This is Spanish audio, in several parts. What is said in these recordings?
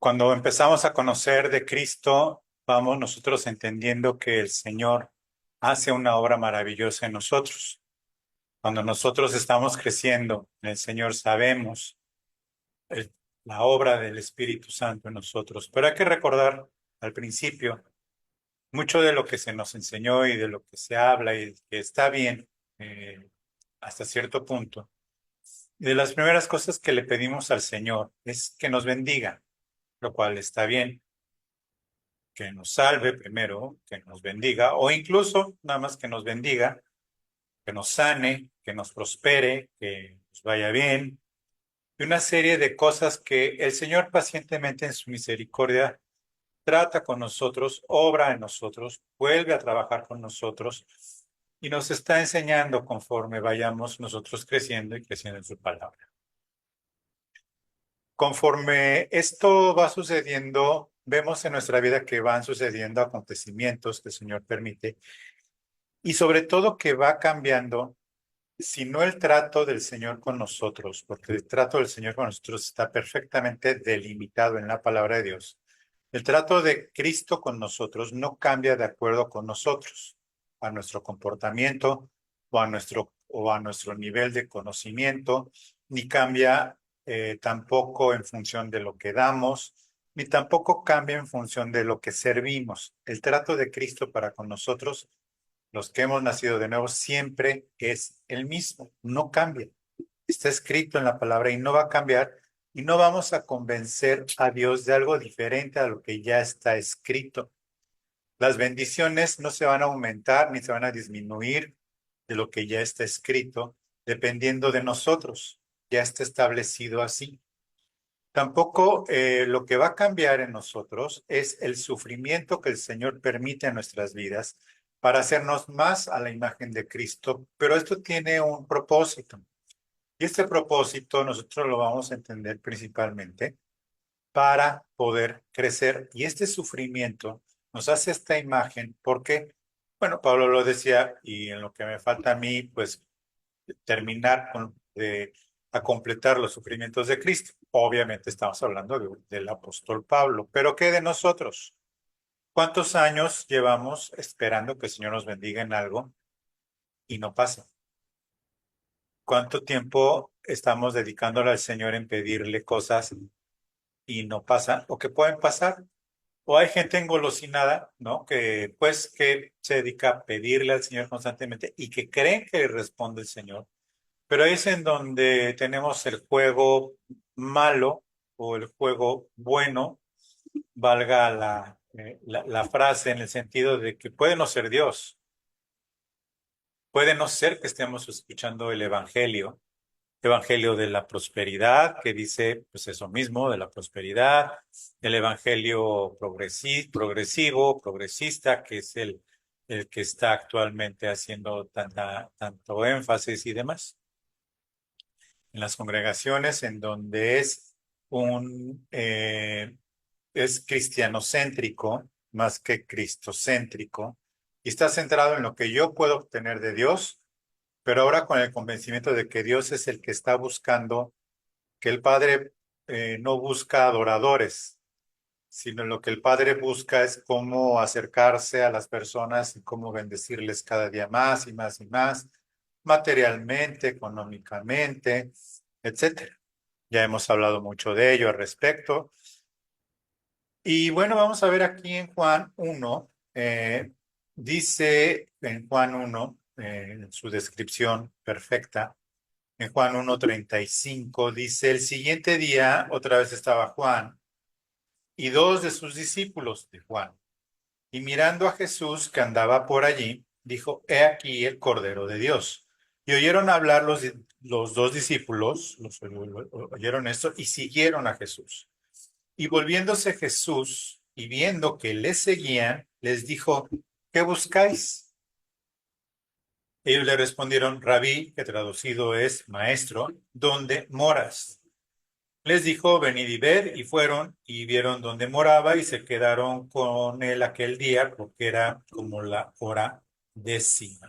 Cuando empezamos a conocer de Cristo, vamos nosotros entendiendo que el Señor hace una obra maravillosa en nosotros. Cuando nosotros estamos creciendo en el Señor, sabemos el- la obra del Espíritu Santo en nosotros. Pero hay que recordar al principio mucho de lo que se nos enseñó y de lo que se habla y que está bien hasta cierto punto. Y de las primeras cosas que le pedimos al Señor es que nos bendiga, lo cual está bien, que nos salve primero, que nos bendiga, o incluso nada más que nos bendiga, que nos sane, que nos prospere, que nos vaya bien, y una serie de cosas que el Señor pacientemente en su misericordia trata con nosotros, obra en nosotros, vuelve a trabajar con nosotros y nos está enseñando conforme vayamos nosotros creciendo y creciendo en su palabra. Conforme esto va sucediendo, vemos en nuestra vida que van sucediendo acontecimientos que el Señor permite y sobre todo que va cambiando, si no el trato del Señor con nosotros, porque el trato del Señor con nosotros está perfectamente delimitado en la palabra de Dios. El trato de Cristo con nosotros no cambia de acuerdo con nosotros, a nuestro comportamiento o a nuestro nivel de conocimiento, ni cambia tampoco en función de lo que damos, ni tampoco cambia en función de lo que servimos. El trato de Cristo para con nosotros, los que hemos nacido de nuevo, siempre es el mismo, no cambia. Está escrito en la palabra y no va a cambiar y no vamos a convencer a Dios de algo diferente a lo que ya está escrito. Las bendiciones no se van a aumentar ni se van a disminuir de lo que ya está escrito, dependiendo de nosotros. Ya está establecido así. Tampoco lo que va a cambiar en nosotros es el sufrimiento que el Señor permite en nuestras vidas para hacernos más a la imagen de Cristo, pero esto tiene un propósito. Y este propósito nosotros lo vamos a entender principalmente para poder crecer. Y este sufrimiento nos hace esta imagen porque, bueno, Pablo lo decía y en lo que me falta a mí, pues terminar a completar los sufrimientos de Cristo. Obviamente estamos hablando del apóstol Pablo, pero ¿qué de nosotros? ¿Cuántos años llevamos esperando que el Señor nos bendiga en algo y no pasa? ¿Cuánto tiempo estamos dedicándole al Señor en pedirle cosas y no pasan o que pueden pasar? O hay gente engolosinada, ¿no? Que se dedica a pedirle al Señor constantemente y que creen que le responde el Señor. Pero es en donde tenemos el juego malo o el juego bueno, valga la frase en el sentido de que puede no ser Dios, puede no ser que estemos escuchando el evangelio de la prosperidad, que dice pues eso mismo, de la prosperidad, el evangelio progresivo, progresista, que es el que está actualmente haciendo tanto énfasis y demás en las congregaciones, en donde es cristianocéntrico más que cristocéntrico, y está centrado en lo que yo puedo obtener de Dios, pero ahora con el convencimiento de que Dios es el que está buscando, que el Padre no busca adoradores, sino lo que el Padre busca es cómo acercarse a las personas y cómo bendecirles cada día más y más y más, materialmente, económicamente, etcétera. Ya hemos hablado mucho de ello al respecto. Y bueno, vamos a ver aquí en Juan 1, dice en Juan 1, en su descripción perfecta, en Juan 1:35 dice, el siguiente día otra vez estaba Juan y dos de sus discípulos de Juan. Y mirando a Jesús que andaba por allí, dijo, he aquí el Cordero de Dios. Y oyeron hablar los dos discípulos, oyeron esto y siguieron a Jesús. Y volviéndose Jesús y viendo que les seguían, les dijo, ¿qué buscáis? Ellos le respondieron, Rabí, que traducido es maestro, ¿dónde moras? Les dijo, venid y ver, y fueron y vieron dónde moraba y se quedaron con él aquel día porque era como la hora 10.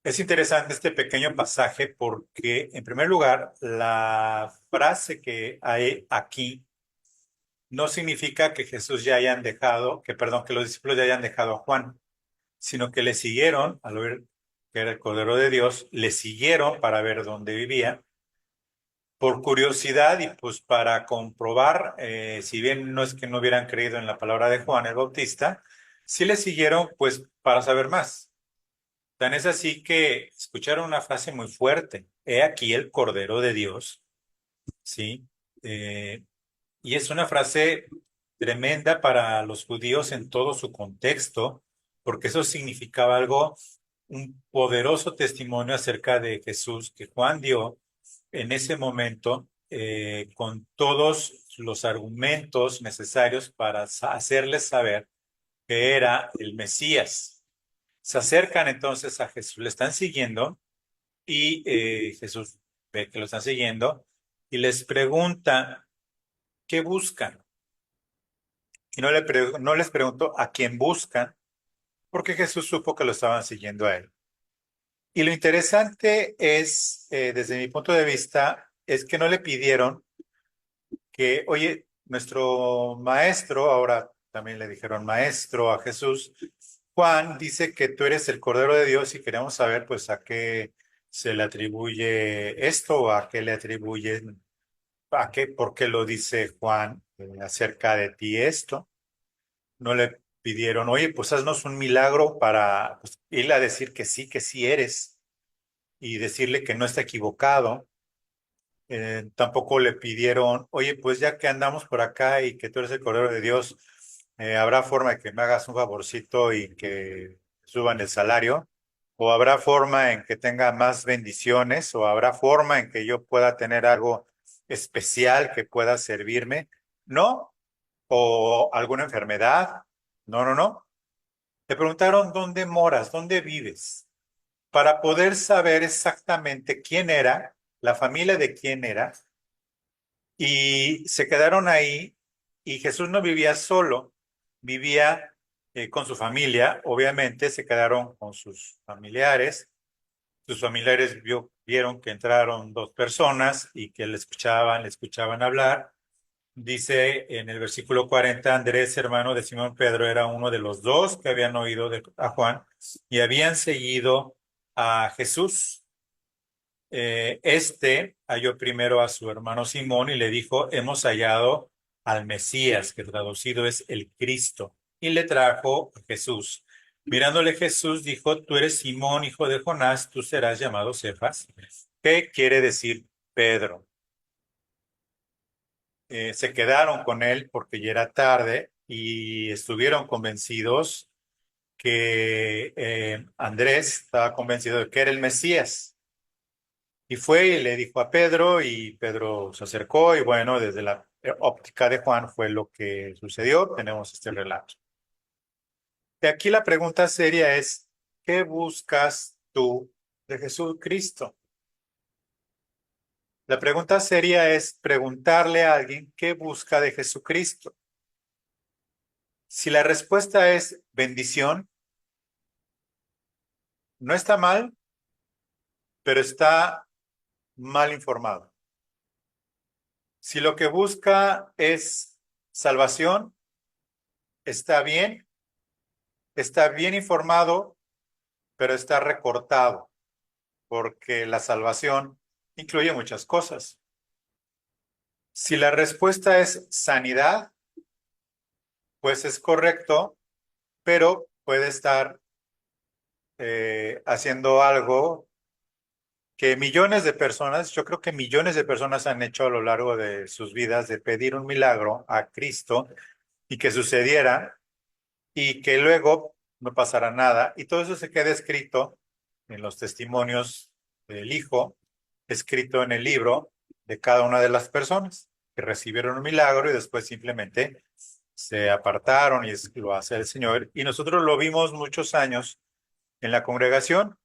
Es interesante este pequeño pasaje porque, en primer lugar, la frase que hay aquí no significa que Jesús ya hayan dejado, perdón, que los discípulos ya hayan dejado a Juan, sino que le siguieron, al ver que era el Cordero de Dios, le siguieron para ver dónde vivía, por curiosidad y pues para comprobar, si bien no es que no hubieran creído en la palabra de Juan el Bautista, sí le siguieron pues para saber más. Tan es así que escucharon una frase muy fuerte: he aquí el Cordero de Dios, ¿sí? Eh, y es una frase tremenda para los judíos en todo su contexto, porque eso significaba algo, un poderoso testimonio acerca de Jesús que Juan dio en ese momento, con todos los argumentos necesarios para hacerles saber que era el Mesías. Se acercan entonces a Jesús, le están siguiendo y Jesús ve que lo están siguiendo y les pregunta qué buscan. Y no les preguntó a quién buscan, porque Jesús supo que lo estaban siguiendo a él. Y lo interesante es, desde mi punto de vista, es que no le pidieron que, oye, nuestro maestro, ahora también le dijeron maestro a Jesús, Juan dice que tú eres el Cordero de Dios y queremos saber pues a qué se le atribuye esto o a qué le atribuyen, a qué, por qué lo dice Juan acerca de ti esto. No le pidieron, oye, pues haznos un milagro para pues, irle a decir que sí eres y decirle que no está equivocado. Tampoco le pidieron, oye, pues ya que andamos por acá y que tú eres el Cordero de Dios, ¿habrá forma de que me hagas un favorcito y que suban el salario? ¿O habrá forma en que tenga más bendiciones? ¿O habrá forma en que yo pueda tener algo especial que pueda servirme? No. ¿O alguna enfermedad? No, no, no. Le preguntaron dónde moras, dónde vives, para poder saber exactamente quién era, la familia de quién era, y se quedaron ahí. Y Jesús no vivía solo, vivía con su familia. Obviamente se quedaron con sus familiares. Sus familiares vieron que entraron dos personas y que le escuchaban hablar. Dice en el versículo 40, Andrés, hermano de Simón Pedro, era uno de los dos que habían oído a Juan y habían seguido a Jesús. Este halló primero a su hermano Simón y le dijo, hemos hallado al Mesías, que traducido es el Cristo, y le trajo a Jesús. Mirándole Jesús dijo, tú eres Simón, hijo de Jonás, tú serás llamado Cefas. ¿Qué quiere decir Pedro? Se quedaron con él porque ya era tarde y estuvieron convencidos que Andrés estaba convencido de que era el Mesías. Y fue y le dijo a Pedro y Pedro se acercó y bueno, desde la óptica de Juan fue lo que sucedió. Tenemos este relato. De aquí la pregunta seria es, ¿qué buscas tú de Jesucristo? La pregunta seria es preguntarle a alguien qué busca de Jesucristo. Si la respuesta es bendición, no está mal, pero está mal informado. Si lo que busca es salvación, está bien informado, pero está recortado, porque la salvación incluye muchas cosas. Si la respuesta es sanidad, pues es correcto, pero puede estar haciendo algo que millones de personas, yo creo que millones de personas han hecho a lo largo de sus vidas, de pedir un milagro a Cristo y que sucediera y que luego no pasara nada. Y todo eso se queda escrito en los testimonios del Hijo, escrito en el libro de cada una de las personas que recibieron un milagro y después simplemente se apartaron y lo hace el Señor. Y nosotros lo vimos muchos años en la congregación.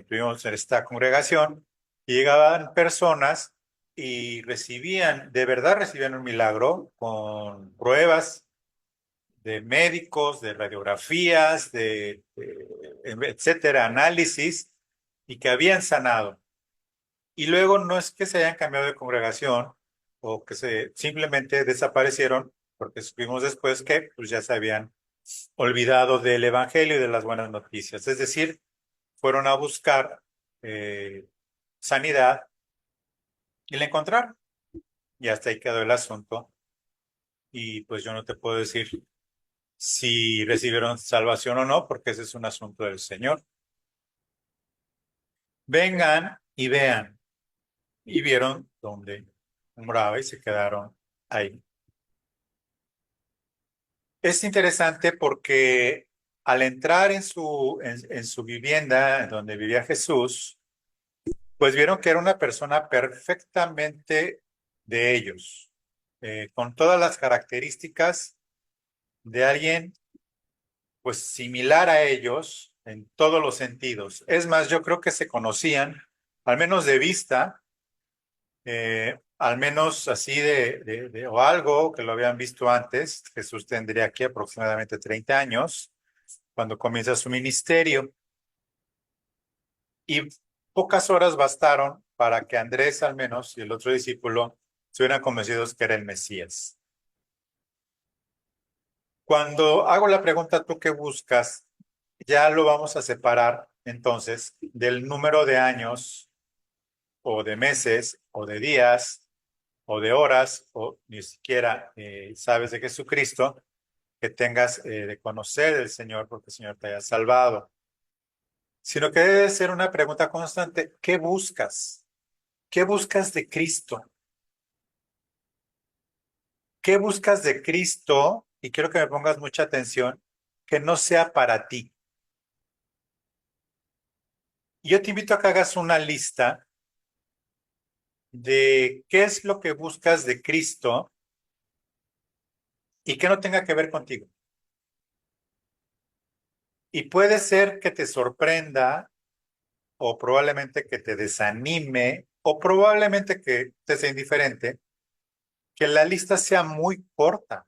Tuvimos en esta congregación y llegaban personas y recibían, de verdad recibían un milagro con pruebas de médicos, de radiografías, etcétera, análisis, y que habían sanado. Y luego no es que se hayan cambiado de congregación o que se simplemente desaparecieron, porque supimos después que pues, ya se habían olvidado del evangelio y de las buenas noticias. Es decir, fueron a buscar sanidad y la encontraron. Y hasta ahí quedó el asunto. Y pues yo no te puedo decir si recibieron salvación o no, porque ese es un asunto del Señor. Vengan y vean. Y vieron dónde moraba y se quedaron ahí. Es interesante porque al entrar en su vivienda, en donde vivía Jesús, pues vieron que era una persona perfectamente de ellos, con todas las características de alguien pues similar a ellos en todos los sentidos. Es más, yo creo que se conocían, al menos de vista, al menos así o algo que lo habían visto antes. Jesús tendría aquí aproximadamente 30 años cuando comienza su ministerio y pocas horas bastaron para que Andrés al menos y el otro discípulo estuvieran convencidos que era el Mesías. Cuando hago la pregunta, ¿tú qué buscas? Ya lo vamos a separar entonces del número de años o de meses o de días o de horas o ni siquiera sabes de Jesucristo que tengas de conocer del Señor porque el Señor te haya salvado, sino que debe ser una pregunta constante. ¿Qué buscas? ¿Qué buscas de Cristo? ¿Qué buscas de Cristo? Y quiero que me pongas mucha atención, que no sea para ti. Yo te invito a que hagas una lista de qué es lo que buscas de Cristo y que no tenga que ver contigo. Y puede ser que te sorprenda o probablemente que te desanime o probablemente que te sea indiferente, que la lista sea muy corta.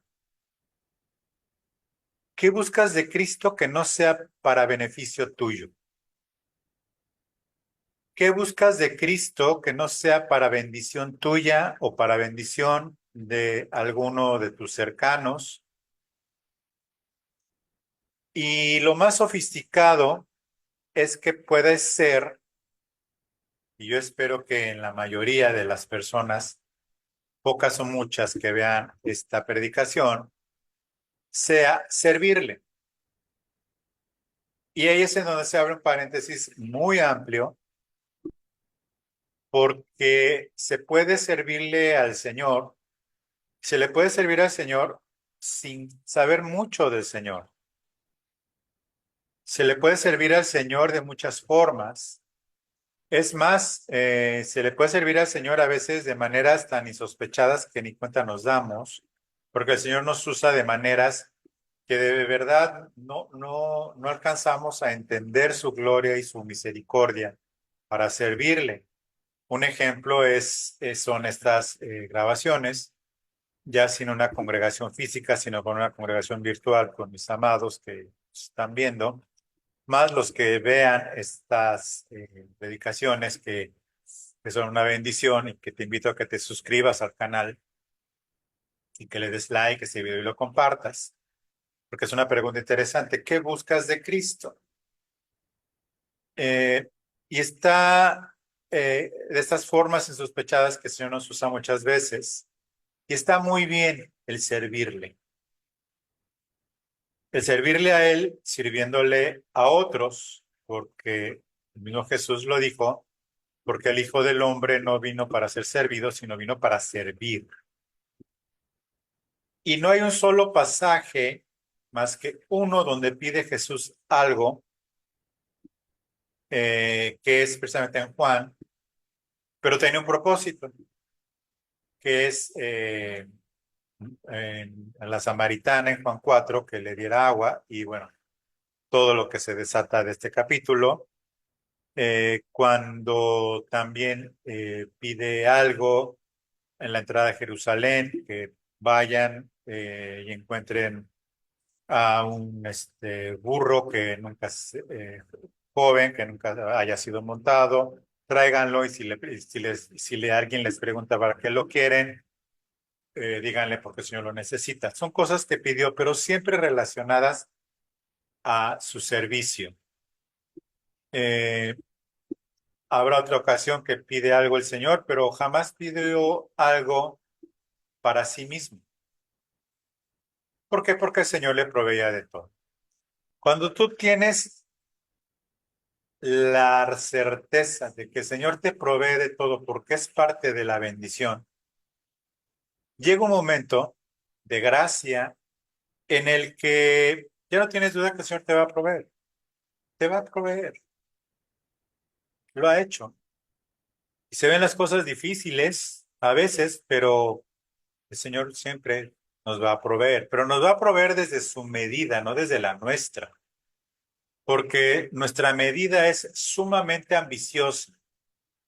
¿Qué buscas de Cristo que no sea para beneficio tuyo? ¿Qué buscas de Cristo que no sea para bendición tuya o para bendición de alguno de tus cercanos? Y lo más sofisticado es que puede ser, y yo espero que en la mayoría de las personas, pocas o muchas que vean esta predicación, sea servirle. Y ahí es en donde se abre un paréntesis muy amplio, porque se puede servirle al Señor, se le puede servir al Señor sin saber mucho del Señor. Se le puede servir al Señor de muchas formas. Es más, se le puede servir al Señor a veces de maneras tan insospechadas que ni cuenta nos damos, porque el Señor nos usa de maneras que de verdad no alcanzamos a entender su gloria y su misericordia para servirle. Un ejemplo son estas grabaciones, ya sin una congregación física, sino con una congregación virtual con mis amados que están viendo, más los que vean estas predicaciones que son una bendición y que te invito a que te suscribas al canal y que le des like a ese video y lo compartas, porque es una pregunta interesante. ¿Qué buscas de Cristo? Eh, y está de estas formas insospechadas que el Señor nos usa muchas veces. Y está muy bien el servirle. El servirle a Él, sirviéndole a otros, porque el mismo Jesús lo dijo, porque el Hijo del Hombre no vino para ser servido, sino vino para servir. Y no hay un solo pasaje más que uno donde pide Jesús algo, que es precisamente en Juan, pero tiene un propósito, que es en la samaritana en Juan 4, que le diera agua, y bueno, todo lo que se desata de este capítulo. Cuando también pide algo en la entrada de Jerusalén, que vayan y encuentren a un burro que nunca joven que nunca haya sido montado, tráiganlo y si alguien les pregunta para qué lo quieren, díganle porque el Señor lo necesita. Son cosas que pidió, pero siempre relacionadas a su servicio. Eh, Habrá otra ocasión que pide algo el Señor, pero jamás pidió algo para sí mismo. ¿Por qué? Porque el Señor le proveía de todo. Cuando tú tienes la certeza de que el Señor te provee de todo porque es parte de la bendición, llega un momento de gracia en el que ya no tienes duda que el Señor te va a proveer. Te va a proveer. Lo ha hecho. Y se ven las cosas difíciles a veces, pero el Señor siempre nos va a proveer. Pero nos va a proveer desde su medida, no desde la nuestra. Porque nuestra medida es sumamente ambiciosa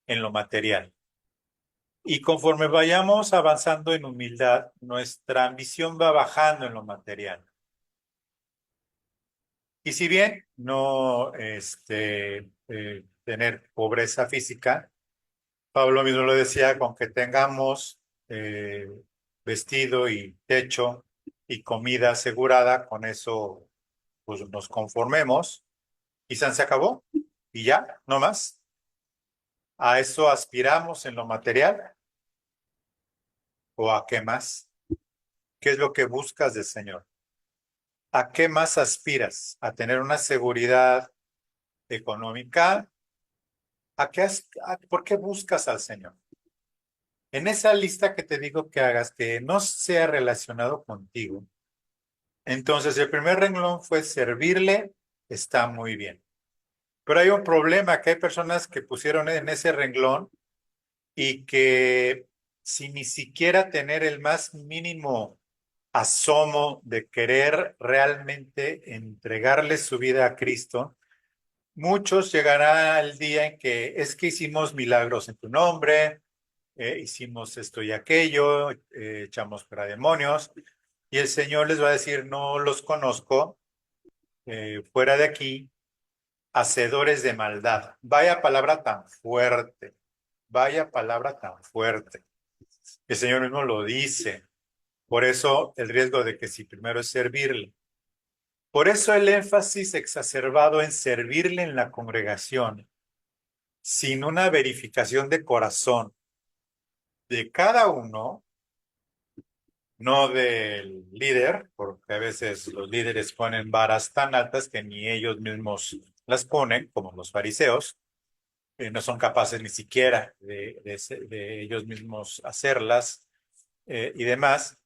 en lo material. Y conforme vayamos avanzando en humildad, nuestra ambición va bajando en lo material. Y si bien no tener pobreza física, Pablo mismo lo decía, con que tengamos eh, vestido y techo y comida asegurada, con eso pues, nos conformemos y se acabó. Y ya, no más. ¿A eso aspiramos en lo material? ¿O a qué más? ¿Qué es lo que buscas del Señor? ¿A qué más aspiras? ¿A tener una seguridad económica? ¿Por qué buscas al Señor? En esa lista que te digo que hagas, que no sea relacionado contigo. Entonces, el primer renglón fue servirle, está muy bien. Pero hay un problema, que hay personas que pusieron en ese renglón y que sin ni siquiera tener el más mínimo asomo de querer realmente entregarle su vida a Cristo, muchos llegará el día en que es que hicimos milagros en tu nombre, hicimos esto y aquello, echamos fuera demonios, y el Señor les va a decir, no los conozco, fuera de aquí, hacedores de maldad. Vaya palabra tan fuerte, vaya palabra tan fuerte. El Señor mismo lo dice. Por eso el riesgo de que si primero es servirle. Por eso el énfasis exacerbado en servirle en la congregación, sin una verificación de corazón de cada uno, no del líder, porque a veces los líderes ponen varas tan altas que ni ellos mismos las ponen, como los fariseos, no son capaces ni siquiera de ellos mismos hacerlas y demás,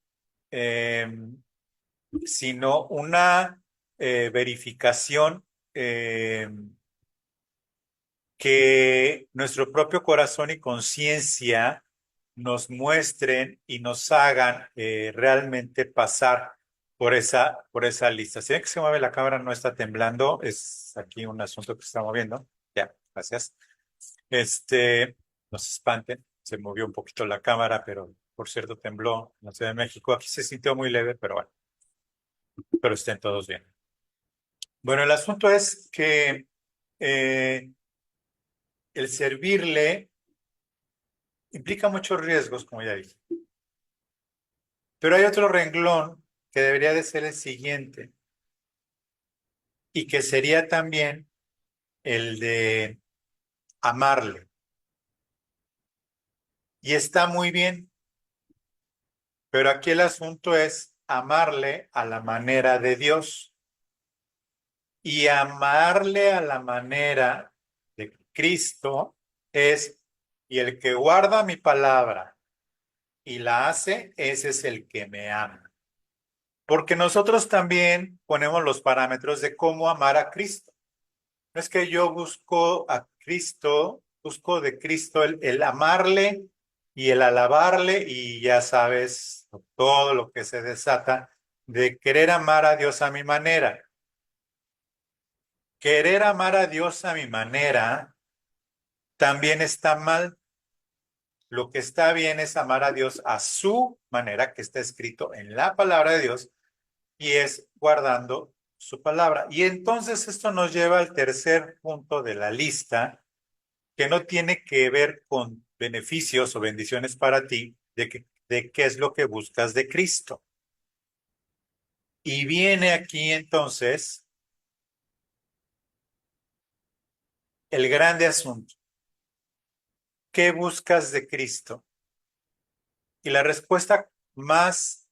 eh, sino una verificación que nuestro propio corazón y conciencia nos muestren y nos hagan realmente pasar por esa lista. Si ven que se mueve la cámara, no está temblando, es aquí un asunto que se está moviendo. Ya, gracias. No se espanten, se movió un poquito la cámara, pero por cierto tembló en la Ciudad de México. Aquí se sintió muy leve, pero bueno, pero estén todos bien. Bueno, el asunto es que eh, el servirle implica muchos riesgos, como ya dije. Pero hay otro renglón que debería de ser el siguiente y que sería también el de amarle. Y está muy bien, pero aquí el asunto es amarle a la manera de Dios. Y amarle a la manera de Cristo es, y el que guarda mi palabra y la hace, ese es el que me ama. Porque nosotros también ponemos los parámetros de cómo amar a Cristo. No es que yo busco a Cristo, busco de Cristo el amarle y el alabarle y ya sabes todo lo que se desata de querer amar a Dios a mi manera. Querer amar a Dios a mi manera también está mal. Lo que está bien es amar a Dios a su manera, que está escrito en la palabra de Dios, y es guardando su palabra. Y entonces esto nos lleva al tercer punto de la lista, que no tiene que ver con beneficios o bendiciones para ti, de qué es lo que buscas de Cristo. Y viene aquí entonces el grande asunto. ¿Qué buscas de Cristo? Y la respuesta más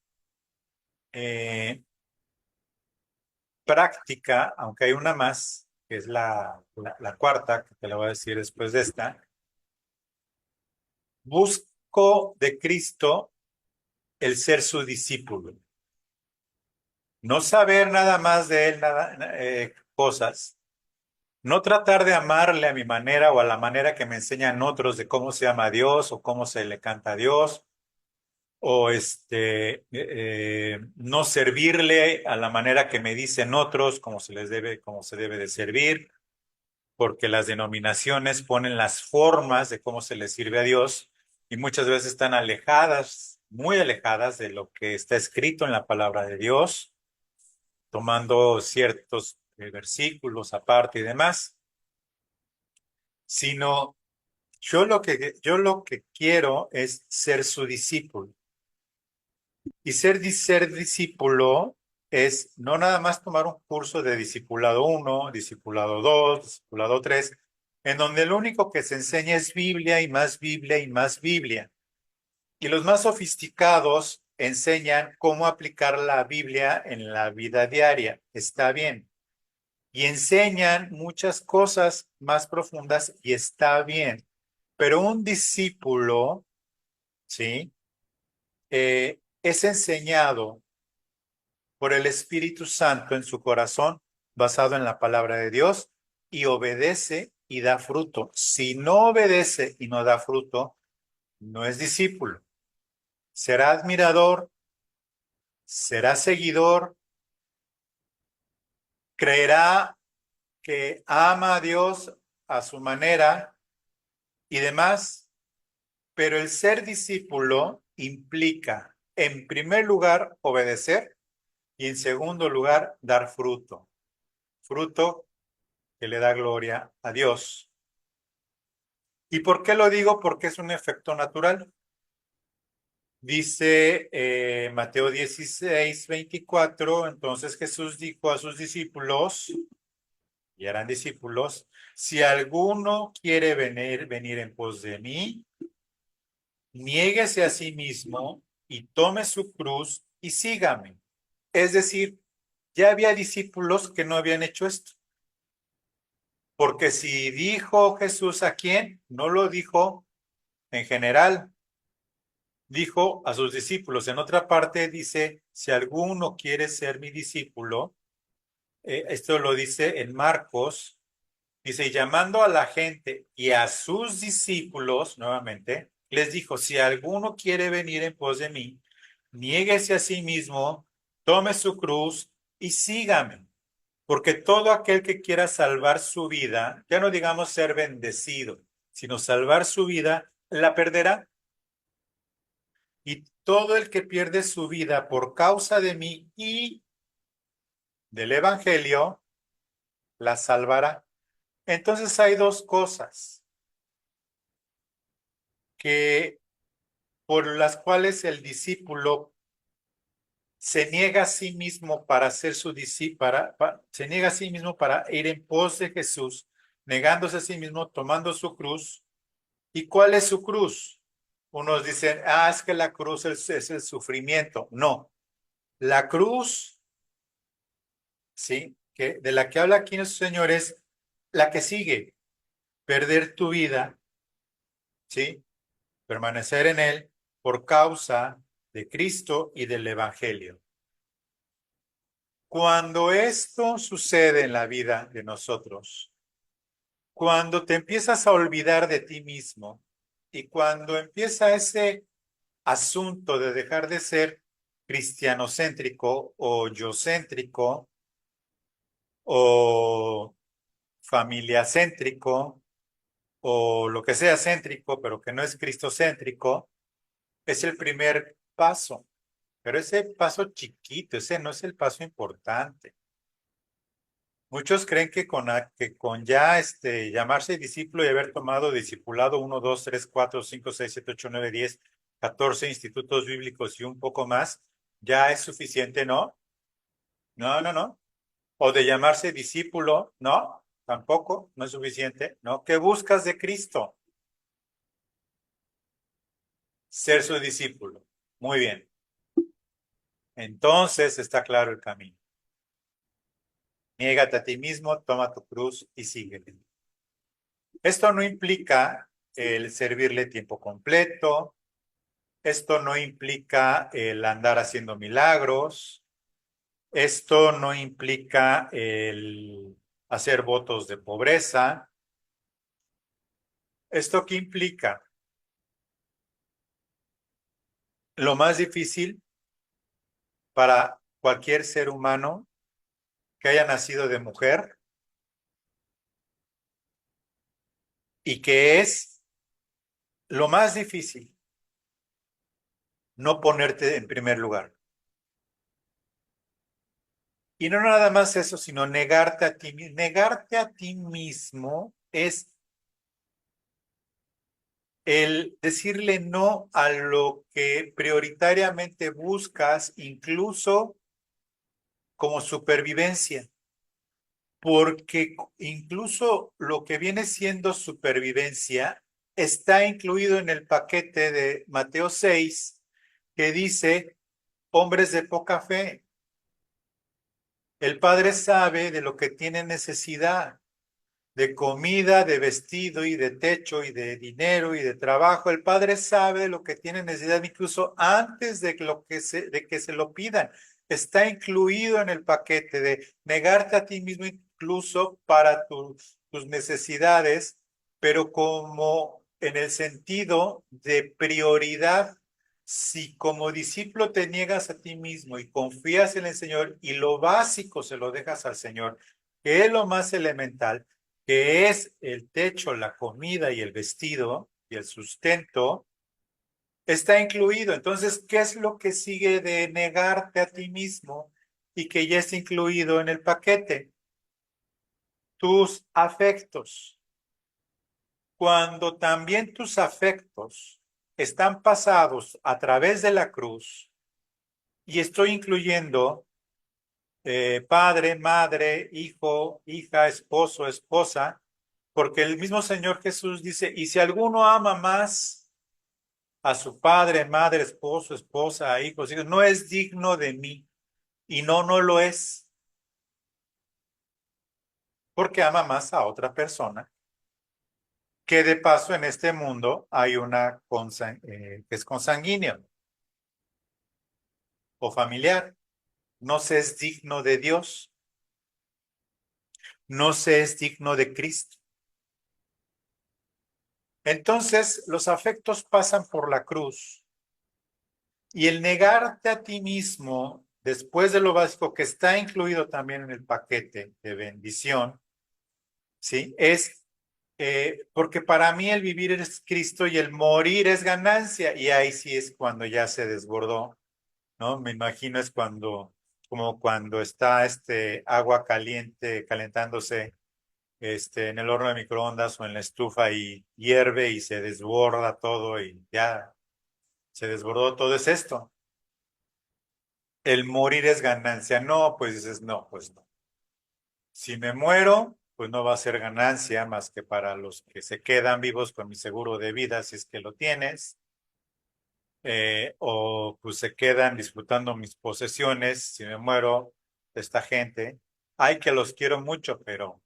práctica, aunque hay una más, que es la cuarta, que te la voy a decir después de esta, busco de Cristo el ser su discípulo. No saber nada más de él, cosas. No tratar de amarle a mi manera o a la manera que me enseñan otros de cómo se ama a Dios o cómo se le canta a Dios, o no servirle a la manera que me dicen otros, cómo se debe de servir, porque las denominaciones ponen las formas de cómo se le sirve a Dios y muchas veces están alejadas, muy alejadas de lo que está escrito en la palabra de Dios, tomando ciertos versículos aparte y demás, sino yo lo que quiero es ser su discípulo. Y ser discípulo es no nada más tomar un curso de discipulado 1, discipulado 2, discipulado 3, en donde lo único que se enseña es Biblia y más Biblia y más Biblia. Y los más sofisticados enseñan cómo aplicar la Biblia en la vida diaria. Está bien. Y enseñan muchas cosas más profundas y está bien. Pero un discípulo, ¿sí? Es enseñado por el Espíritu Santo en su corazón, basado en la palabra de Dios, y obedece y da fruto. Si no obedece y no da fruto, no es discípulo. Será admirador, será seguidor, creerá que ama a Dios a su manera y demás, pero el ser discípulo implica, en primer lugar, obedecer y en segundo lugar, dar fruto. Fruto que le da gloria a Dios. ¿Y por qué lo digo? Porque es un efecto natural. Dice Mateo 16:24, entonces Jesús dijo a sus discípulos, y eran discípulos, si alguno quiere venir en pos de mí, niéguese a sí mismo y tome su cruz y sígame. Es decir, ya había discípulos que no habían hecho esto. Porque si dijo Jesús a quién, no lo dijo en general, dijo a sus discípulos. En otra parte dice, si alguno quiere ser mi discípulo, esto lo dice en Marcos, dice, y llamando a la gente y a sus discípulos, nuevamente, les dijo, si alguno quiere venir en pos de mí, niéguese a sí mismo, tome su cruz y sígame. Porque todo aquel que quiera salvar su vida, ya no digamos ser bendecido, sino salvar su vida, la perderá. Y todo el que pierde su vida por causa de mí y del Evangelio, la salvará. Entonces hay dos cosas que por las cuales el discípulo se niega a sí mismo para ser su discípulo, se niega a sí mismo para ir en pos de Jesús, negándose a sí mismo, tomando su cruz. ¿Y cuál es su cruz? Unos dicen, es que la cruz es el sufrimiento. No, la cruz, ¿sí? De la que habla aquí nuestro Señor es la que sigue, perder tu vida, ¿sí? Permanecer en él por causa de Cristo y del Evangelio. Cuando esto sucede en la vida de nosotros, cuando te empiezas a olvidar de ti mismo y cuando empieza ese asunto de dejar de ser cristianocéntrico o yocéntrico o familiacéntrico o lo que sea céntrico, pero que no es cristocéntrico, es el primer paso. Pero ese paso chiquito, ese no es el paso importante. Muchos creen que con ya llamarse discípulo y haber tomado discipulado 1, 2, 3, 4, 5, 6, 7, 8, 9, 10, 14 institutos bíblicos y un poco más, ya es suficiente, ¿no? No, no, no. O de llamarse discípulo, no, tampoco, no es suficiente, ¿no? ¿Qué buscas de Cristo? Ser su discípulo. Muy bien. Entonces está claro el camino. Niégate a ti mismo, toma tu cruz y sígueme. Esto no implica el servirle tiempo completo. Esto no implica el andar haciendo milagros. Esto no implica el hacer votos de pobreza. ¿Esto qué implica? Lo más difícil para cualquier ser humano que haya nacido de mujer y que es lo más difícil no ponerte en primer lugar. Y no nada más eso, sino negarte a ti mismo. Negarte a ti mismo es el decirle no a lo que prioritariamente buscas, incluso como supervivencia, porque incluso lo que viene siendo supervivencia está incluido en el paquete de Mateo 6, que dice, hombres de poca fe, el Padre sabe de lo que tienen necesidad, de comida, de vestido y de techo y de dinero y de trabajo. El Padre sabe lo que tiene necesidad incluso antes de que se lo pidan. Está incluido en el paquete de negarte a ti mismo incluso para tus necesidades, pero como en el sentido de prioridad. Si como discípulo te niegas a ti mismo y confías en el Señor y lo básico se lo dejas al Señor, que es lo más elemental, que es el techo, la comida y el vestido y el sustento, está incluido. Entonces, ¿qué es lo que sigue de negarte a ti mismo y que ya está incluido en el paquete? Tus afectos. Cuando también tus afectos están pasados a través de la cruz, y estoy incluyendo padre, madre, hijo, hija, esposo, esposa, porque el mismo Señor Jesús dice, y si alguno ama más a su padre, madre, esposo, esposa, hijos, hijos, no es digno de mí. Y no, no lo es, porque ama más a otra persona, que de paso en este mundo hay una que es consanguíneo o familiar. No se es digno de Dios, no se es digno de Cristo. Entonces, los afectos pasan por la cruz y el negarte a ti mismo, después de lo básico que está incluido también en el paquete de bendición, ¿sí? Es porque para mí el vivir es Cristo y el morir es ganancia. Y ahí sí es cuando ya se desbordó, ¿no? Me imagino es como cuando está agua caliente calentándose en el horno de microondas o en la estufa y hierve y se desborda todo y ya se desbordó todo. Es esto. El morir es ganancia. No, pues dices, no, pues no. Si me muero, pues no va a ser ganancia más que para los que se quedan vivos con mi seguro de vida, si es que lo tienes, o pues se quedan disfrutando mis posesiones, si me muero, de esta gente. Ay, que los quiero mucho, pero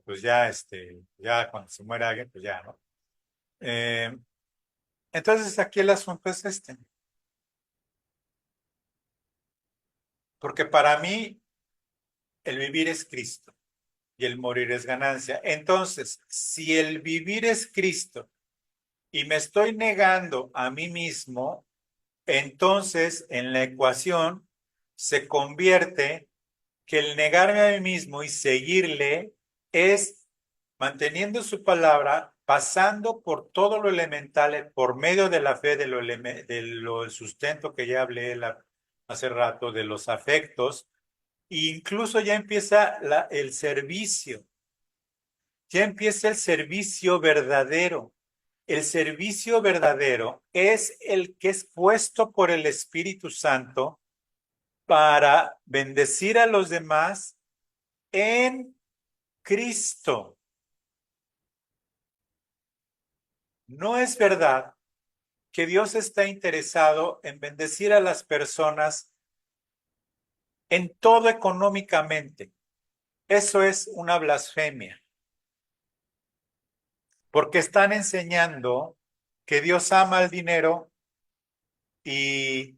pues ya, ya cuando se muera alguien, pues ya, ¿no? Eh, entonces aquí el asunto es porque para mí el vivir es Cristo y el morir es ganancia. Entonces, si el vivir es Cristo y me estoy negando a mí mismo, entonces en la ecuación se convierte que el negarme a mí mismo y seguirle es manteniendo su palabra, pasando por todo lo elemental, por medio de la fe, del sustento que ya hablé hace rato, de los afectos, E incluso ya empieza el servicio, ya empieza el servicio verdadero. El servicio verdadero es el que es puesto por el Espíritu Santo para bendecir a los demás en Cristo. No es verdad que Dios está interesado en bendecir a las personas en todo económicamente. Eso es una blasfemia, porque están enseñando que Dios ama el dinero y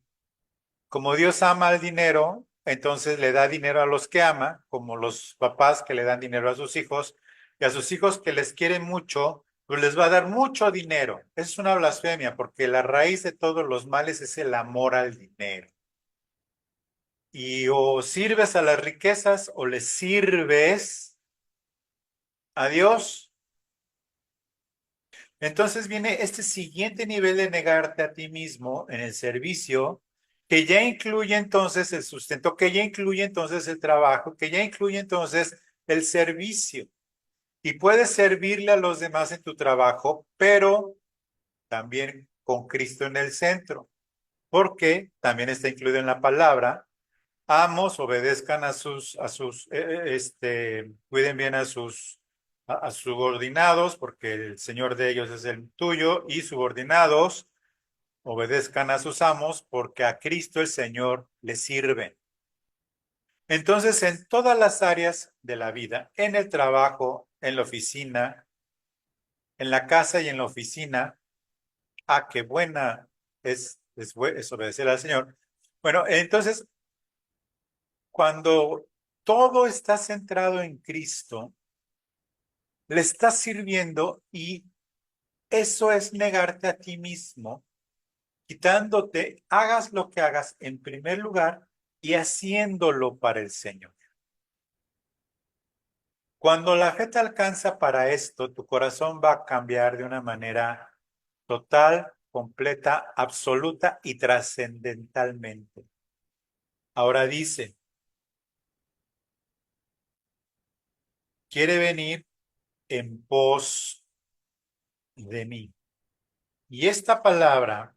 como Dios ama el dinero, entonces le da dinero a los que ama, como los papás que le dan dinero a sus hijos, y a sus hijos que les quieren mucho, pues les va a dar mucho dinero. Es una blasfemia, porque la raíz de todos los males es el amor al dinero. Y o sirves a las riquezas o le sirves a Dios. Entonces viene este siguiente nivel de negarte a ti mismo en el servicio, que ya incluye entonces el sustento, que ya incluye entonces el trabajo, que ya incluye entonces el servicio. Y puedes servirle a los demás en tu trabajo, pero también con Cristo en el centro, porque también está incluido en la palabra. Amos, obedezcan cuiden bien a subordinados, porque el Señor de ellos es el tuyo, y subordinados, obedezcan a sus amos, porque a Cristo el Señor les sirve. Entonces, en todas las áreas de la vida, en el trabajo, en la oficina, en la casa y en la oficina, qué buena es obedecer al Señor. Bueno, entonces, cuando todo está centrado en Cristo, le estás sirviendo y eso es negarte a ti mismo, quitándote, hagas lo que hagas en primer lugar y haciéndolo para el Señor. Cuando la fe te alcanza para esto, tu corazón va a cambiar de una manera total, completa, absoluta y trascendentalmente. Ahora dice, quiere venir en pos de mí. Y esta palabra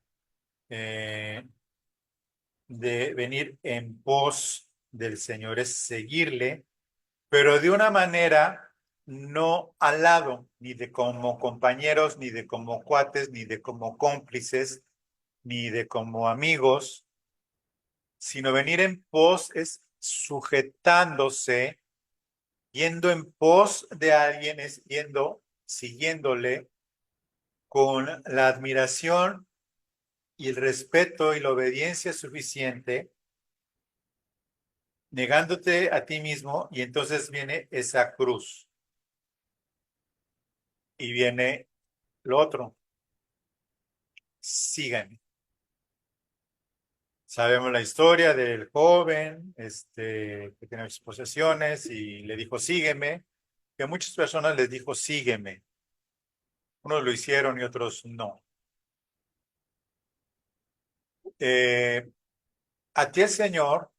de venir en pos del Señor es seguirle, pero de una manera no al lado, ni de como compañeros, ni de como cuates, ni de como cómplices, ni de como amigos, sino venir en pos es sujetándose, yendo en pos de alguien, es yendo, siguiéndole con la admiración y el respeto y la obediencia suficiente, negándote a ti mismo, y entonces viene esa cruz y viene lo otro, síganme. Sabemos la historia del joven que tiene sus posesiones y le dijo, sígueme, que a muchas personas les dijo, sígueme. Unos lo hicieron y otros no. Eh, a ti el Señor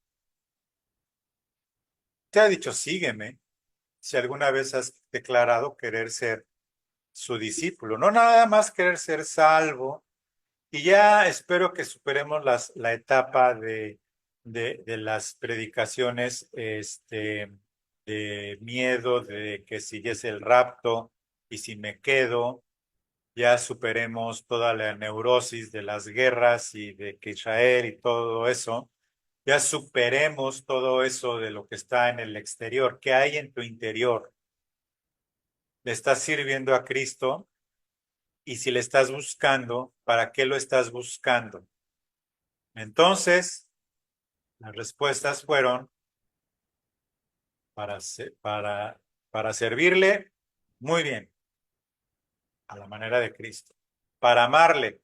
te ha dicho, sígueme, si alguna vez has declarado querer ser su discípulo, no nada más querer ser salvo. Y ya espero que superemos la etapa de las predicaciones de miedo, de que si es el rapto y si me quedo, ya superemos toda la neurosis de las guerras y de que Israel y todo eso, ya superemos todo eso de lo que está en el exterior, que hay en tu interior. Le estás sirviendo a Cristo y si le estás buscando, ¿para qué lo estás buscando? Entonces, las respuestas fueron para, para servirle muy bien, a la manera de Cristo. Para amarle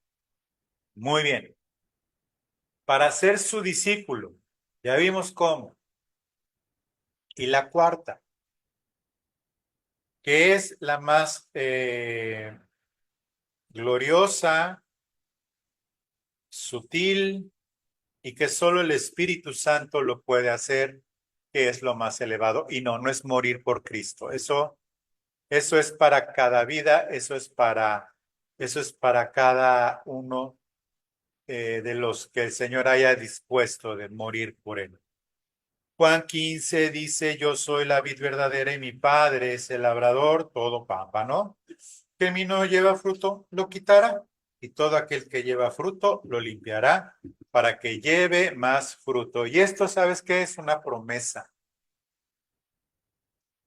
muy bien. Para ser su discípulo. Ya vimos cómo. Y la cuarta, que es la más gloriosa, sutil y que solo el Espíritu Santo lo puede hacer, que es lo más elevado. Y no, no es morir por Cristo. Eso es para cada vida, eso es para cada uno de los que el Señor haya dispuesto de morir por él. Juan 15 dice, yo soy la vid verdadera y mi padre es el labrador, todo pámpano. Que en mí no lleva fruto, lo quitará, y todo aquel que lleva fruto, lo limpiará, para que lleve más fruto. Y esto, ¿sabes qué? Es una promesa.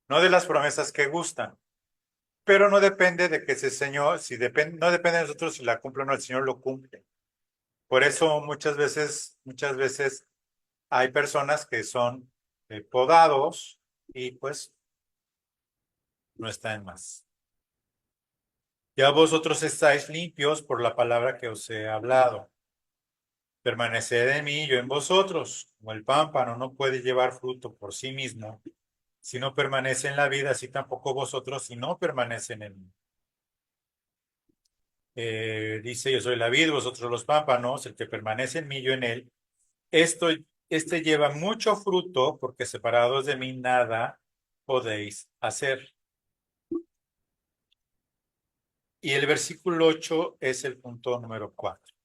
No de las promesas que gustan, pero no depende de que ese Señor, si depende, no depende de nosotros si la cumple o no, el Señor lo cumple. Por eso muchas veces hay personas que son podados y pues no está en más. Ya vosotros estáis limpios por la palabra que os he hablado. Permaneced en mí, yo en vosotros. Como el pámpano no puede llevar fruto por sí mismo, si no permanece en la vida, así tampoco vosotros si no permanecen en mí. Dice, yo soy la vid, vosotros los pámpanos, el que permanece en mí, yo en él. Esto, este lleva mucho fruto, porque separados de mí nada podéis hacer. Y el versículo 8 es el punto número 4.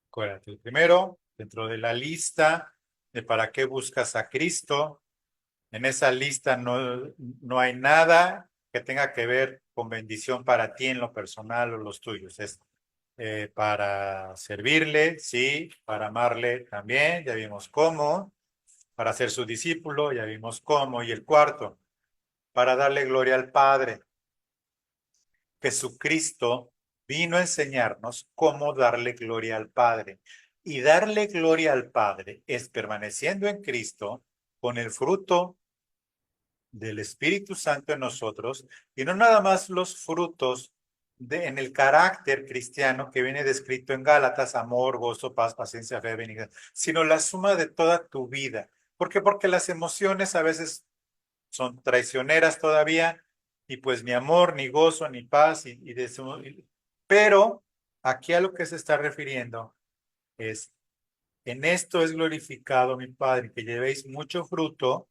Acuérdate, el primero, dentro de la lista de para qué buscas a Cristo, en esa lista no hay nada que tenga que ver con bendición para ti en lo personal o los tuyos. Es para servirle, sí, para amarle también, ya vimos cómo, para ser su discípulo, ya vimos cómo, y el cuarto, para darle gloria al Padre. Jesucristo vino a enseñarnos cómo darle gloria al Padre. Y darle gloria al Padre es permaneciendo en Cristo con el fruto del Espíritu Santo en nosotros y no nada más los frutos en el carácter cristiano que viene descrito en Gálatas, amor, gozo, paz, paciencia, fe, benignidad, sino la suma de toda tu vida. ¿Por qué? Porque las emociones a veces son traicioneras todavía y pues ni amor, ni gozo, ni paz pero aquí a lo que se está refiriendo es en esto es glorificado mi Padre, que llevéis mucho fruto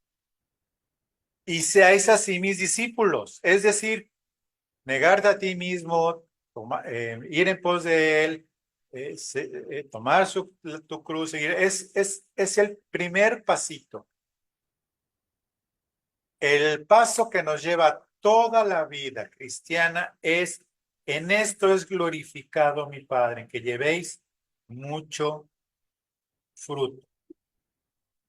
y seáis así mis discípulos. Es decir, negarte a ti mismo, ir en pos de él, tomar tu cruz, seguir, es el primer pasito. El paso que nos lleva toda la vida cristiana es, en esto es glorificado mi Padre, en que llevéis mucho fruto.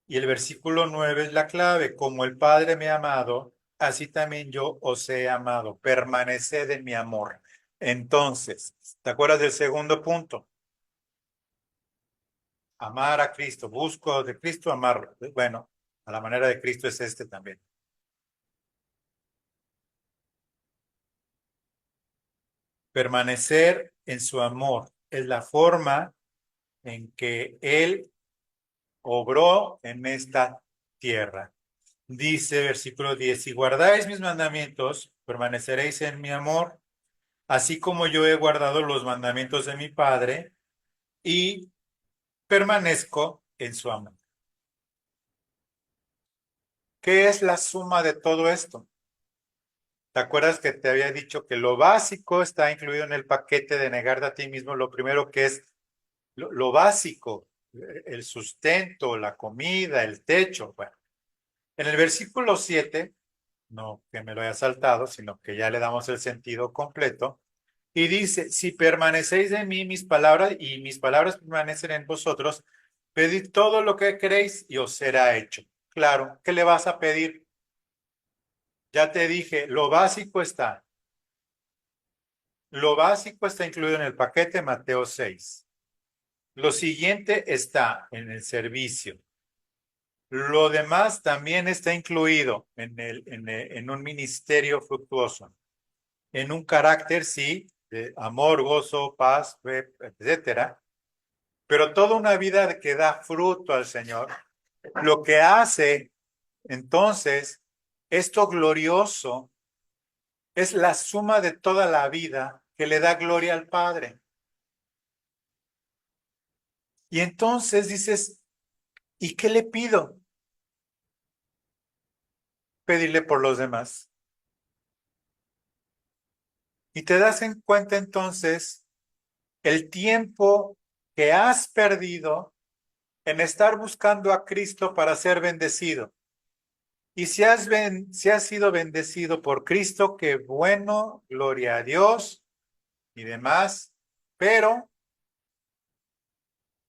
Y el versículo 9 es la clave, como el Padre me ha amado, así también yo os he amado, permaneced en mi amor. Entonces, ¿te acuerdas del segundo punto? Amar a Cristo, busco de Cristo amarlo. Bueno, a la manera de Cristo es este también. Permanecer en su amor es la forma en que Él obró en esta tierra. Dice versículo 10, si guardáis mis mandamientos, permaneceréis en mi amor, así como yo he guardado los mandamientos de mi Padre y permanezco en su amor. ¿Qué es la suma de todo esto? ¿Te acuerdas que te había dicho que lo básico está incluido en el paquete de negarte a ti mismo? Lo primero que es lo básico, el sustento, la comida, el techo. Bueno, en el versículo 7, no que me lo haya saltado, sino que ya le damos el sentido completo. Y dice, si permanecéis en mí, mis palabras, y mis palabras permanecen en vosotros, pedid todo lo que queréis y os será hecho. Claro, ¿qué le vas a pedir? Ya te dije, lo básico está. Lo básico está incluido en el paquete Mateo 6. Lo siguiente está en el servicio. Lo demás también está incluido en un ministerio fructuoso, en un carácter, sí, de amor, gozo, paz, fe, etcétera, pero toda una vida que da fruto al Señor. Lo que hace, entonces, esto glorioso es la suma de toda la vida que le da gloria al Padre. Y entonces dices, ¿y qué le pido? pedirle por los demás. Y te das en cuenta entonces el tiempo que has perdido en estar buscando a Cristo para ser bendecido. Y si has sido bendecido por Cristo, qué bueno, gloria a Dios y demás, pero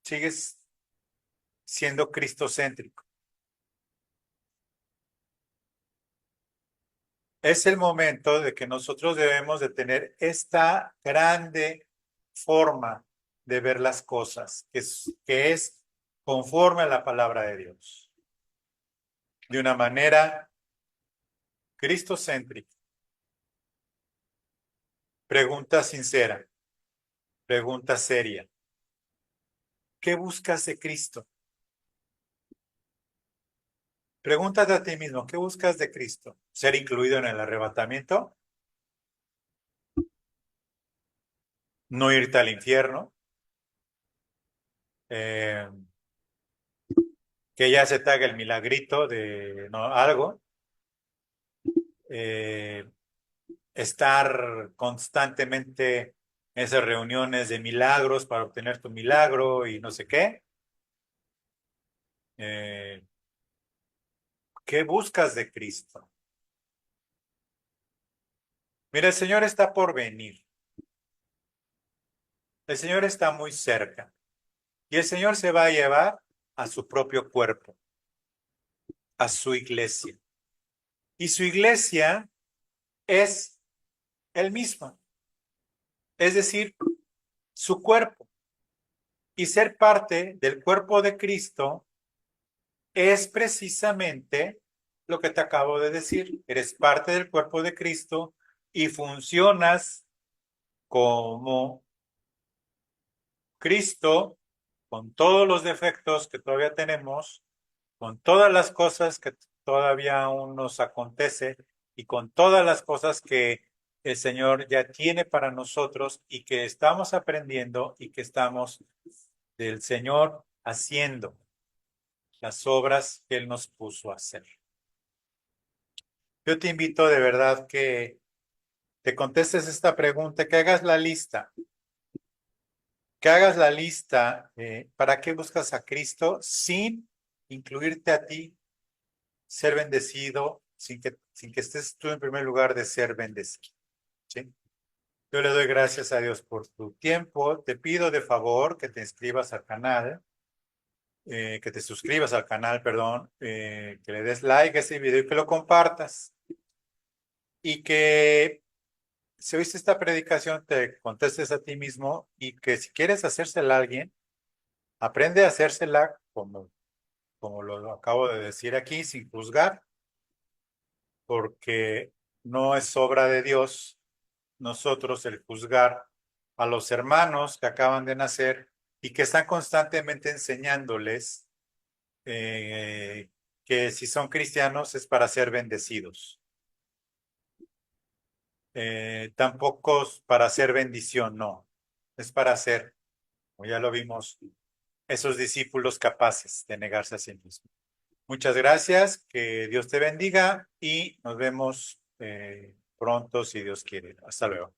sigues siendo cristocéntrico. Es el momento de que nosotros debemos de tener esta grande forma de ver las cosas, que es conforme a la palabra de Dios, de una manera cristocéntrica. Pregunta sincera, pregunta seria. ¿Qué buscas de Cristo? Pregúntate a ti mismo, ¿qué buscas de Cristo? ¿Ser incluido en el arrebatamiento? ¿No irte al infierno? Eh, ¿Que ya se te haga el milagrito de no, algo? Eh, ¿Estar constantemente en esas reuniones de milagros para obtener tu milagro y no sé qué? Eh, ¿Qué buscas de Cristo? Mira, el Señor está por venir. El Señor está muy cerca. Y el Señor se va a llevar a su propio cuerpo, a su iglesia. Y su iglesia es el mismo, es decir, su cuerpo. Y ser parte del cuerpo de Cristo es precisamente lo que te acabo de decir. Eres parte del cuerpo de Cristo y funcionas como Cristo, con todos los defectos que todavía tenemos, con todas las cosas que todavía aún nos acontece y con todas las cosas que el Señor ya tiene para nosotros y que estamos aprendiendo y que estamos del Señor haciendo las obras que Él nos puso a hacer. Yo te invito de verdad que te contestes esta pregunta, que hagas la lista, ¿para qué buscas a Cristo sin incluirte a ti, ser bendecido, sin que estés tú en primer lugar de ser bendecido? ¿Sí? Yo le doy gracias a Dios por tu tiempo. Te pido de favor que te inscribas al canal, que te suscribas al canal, perdón, que le des like a este video y que lo compartas. Y que si oíste esta predicación, te contestes a ti mismo y que si quieres hacérsela a alguien, aprende a hacérsela como lo acabo de decir aquí, sin juzgar, porque no es obra de Dios nosotros el juzgar a los hermanos que acaban de nacer y que están constantemente enseñándoles que si son cristianos es para ser bendecidos. Tampoco para ser bendición, no. Es para ser, como ya lo vimos, esos discípulos capaces de negarse a sí mismos. Muchas gracias, que Dios te bendiga y nos vemos pronto si Dios quiere. Hasta luego.